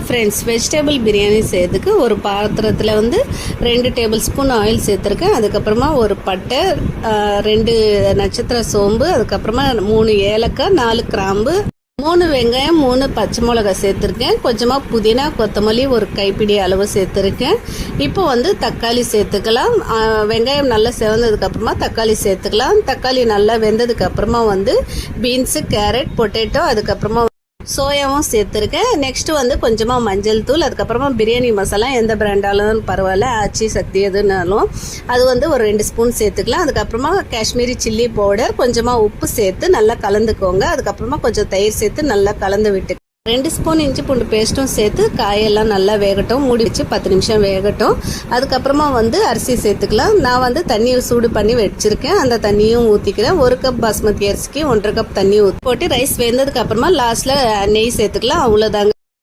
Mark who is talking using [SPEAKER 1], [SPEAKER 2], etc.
[SPEAKER 1] Friends, vegetable biryani செய்யறதுக்கு ஒரு பாத்திரத்தில் வந்து 2 டேபிள் ஸ்பூன் ஆயில் சேர்த்துருக்கேன். அதுக்கப்புறமா ஒரு பட்டை, 2 நட்சத்திர சோம்பு, அதுக்கப்புறமா 3 ஏலக்காய், 4 கிராம்பு, 3 வெங்காயம், 3 பச்சை மிளகாய் சேர்த்துருக்கேன். கொஞ்சமாக புதினா, கொத்தமல்லி ஒரு கைப்பிடி அளவு சேர்த்துருக்கேன். இப்போ வந்து தக்காளி சேர்த்துக்கலாம். வெங்காயம் நல்லா செவந்ததுக்கப்புறமா தக்காளி சேர்த்துக்கலாம். தக்காளி நல்லா வெந்ததுக்கப்புறமா வந்து பீன்ஸு, கேரட், பொட்டேட்டோ, அதுக்கப்புறமா சோயாவும் சேர்த்துருக்கேன். நெக்ஸ்ட் வந்து கொஞ்சமாக மஞ்சள் தூள், அதுக்கப்புறமா பிரியாணி மசாலா எந்த பிராண்டாலும் பரவாயில்ல, ஆச்சி சக்தி எதுனாலும் அது வந்து ஒரு 2 ஸ்பூன் சேர்த்துக்கலாம். அதுக்கப்புறமா காஷ்மீரி சில்லி பவுடர், கொஞ்சமாக உப்பு சேர்த்து நல்லா கலந்துக்கோங்க. அதுக்கப்புறமா கொஞ்சம் தயிர் சேர்த்து நல்லா கலந்து விட்டு 2 ஸ்பூன் இஞ்சி பூண்டு பேஸ்ட்டும் சேர்த்து காயெல்லாம் நல்லா வேகட்டும். மூடி வச்சு 10 நிமிஷம் வேகட்டும். அதுக்கப்புறமா வந்து அரிசி சேர்த்துக்கலாம். நான் வந்து தண்ணியை சூடு பண்ணி வச்சுருக்கேன். அந்த தண்ணியும் ஊற்றிக்கிறேன். 1 கப் பாஸ்மதி அரிசிக்கு 1.5 கப் தண்ணி ஊற்றி போட்டு ரைஸ் வெந்ததுக்கு அப்புறமா லாஸ்ட்டில் நெய் சேர்த்துக்கலாம். அவ்வளோதாங்க.